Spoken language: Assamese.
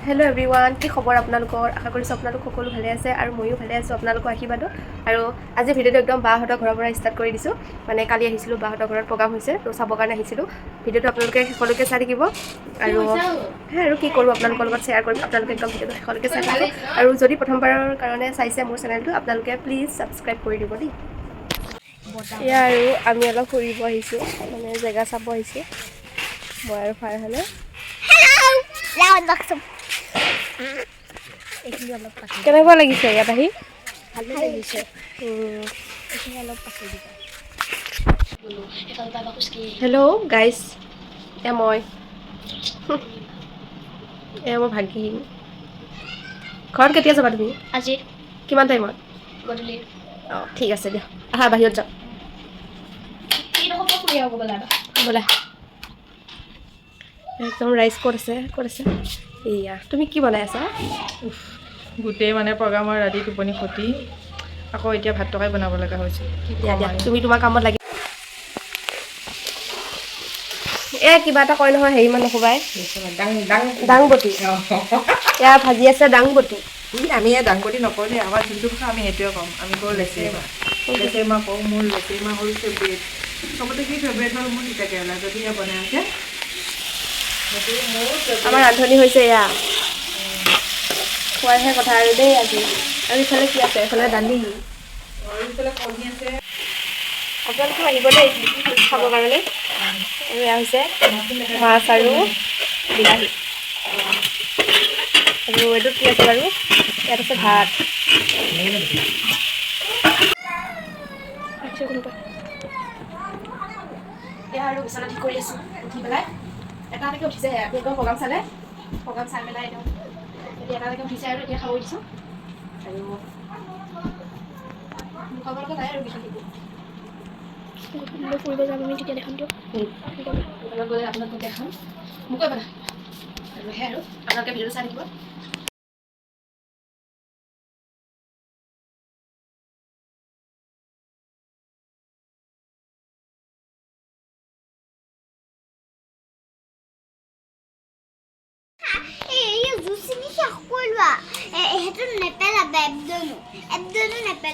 হেল্ল' এভৰিৱান, কি খবৰ আপোনালোকৰ? আশা কৰিছোঁ আপোনালোক সকলো ভালে আছে আৰু ময়ো ভালে আছোঁ আপোনালোকৰ আশীৰ্বাদত। আৰু আজি ভিডিঅ'টো একদম বাহঁতৰ ঘৰৰ পৰা ষ্টাৰ্ট কৰি দিছোঁ। মানে কালি আহিছিলোঁ, বাহঁতৰ ঘৰত প্ৰগ্ৰাম হৈছে, তো চাবৰ কাৰণে আহিছিলোঁ। ভিডিঅ'টো আপোনালোকে শেষলৈকে চাই থাকিব আৰু আৰু কি কৰোঁ আপোনালোকৰ লগত শ্বেয়াৰ কৰিম। আপোনালোকে একদম ভিডিঅ'টো শেষলৈকে চাই থাকিব। আৰু যদি প্ৰথমবাৰৰ কাৰণে চাইছে মোৰ চেনেলটো, আপোনালোকে প্লিজ ছাবস্ক্ৰাইব কৰি দিব দেই। এয়া আৰু আমি অলপ ফুৰিব আহিছোঁ, মানে জেগা চাব আহিছোঁ, মই আৰু ফাৰহানে। কেনেকুৱা লাগিছে ইয়াত আহি? ভালে লাগিছে। হেল্ল' গাইজ, এয়া মই এয়া মোৰ ভাগিন। ঘৰত কেতিয়া যাবা তুমি? আজি কিমান টাইমত? গধূলি অঁ ঠিক আছে দিয়া, আহা বাহিৰত যাওঁ ব'লা। একদম ৰাইজ ক'ত আছে ক'ত আছে? এয়া তুমি কি বনাই আছা? গোটেই মানে প্ৰগ্ৰামৰ ৰাতি টোপনি ক্ষতি, আকৌ এতিয়া ভাত টকাই বনাব লগা হৈছে। কি দিয়া ক'ম দিয়া, আৰু। তুমি তোমাৰ কামত লাগি। কিবা এটা কয় নহয়, হেৰি মানুহ সোবাই দাংবটি। এয়া ভাজি আছে দাংবটি। আমি এই দাংবটি নকওঁ দেই, আমাৰ যোনটো খাওঁ আমি সেইটোৱে ক'ম। আমি কওঁ লেচেৰিমাহ। লেচেৰিমাহ কওঁ, মোৰ লেচেৰিমাহ হ'ল ফেভৰেট। চবতে কি ফেভৰেট হ'ল মোৰ তিতা কেৰেলা, যদিহে বনাই আছে সেইটো মোৰ আমাৰ ফেভৰেট। ৰান্ধনি হৈছে এয়া, খোৱাৰহে কথা আৰু দেই আজি। আৰু ইফালে কি আছে? এইফালে দালি। আৰু এইফালে কণী আছে। আপোনালোকেও আহিব দেই খাবৰ কাৰণে। আৰু এয়া হৈছে মাছ আৰু বিলাহী। আৰু এইটো কি আছে বাৰু? ইয়াত আছে ভাত। এয়া আৰু বিচনা ঠিক কৰি আছোঁ, উঠি পেলাই। এটা এটাকৈ উঠিছেহে, আপোনালোকৰ প্ৰগ্ৰাম চালে? প্ৰগ্ৰাম চাই পেলাই একদম এটা এটাকৈ উঠিছে আৰু এতিয়া খাব দিছোঁ। আৰু আপোনালোকে যায় আৰু বিচনা ঠিক ফুৰিব যাম আমি, তেতিয়া দেখাম দিয়ক। গ'লে আপোনালোকক দেখাম, মোক কৈ পেলা। আৰু সেয়াই আৰু আপোনালোকে ভিডিঅ'টো চাই থাকিব। এই জুচিনি শেষ কৰিবা, সেইটো নেপেলাবা একদমো নেপেলাবা।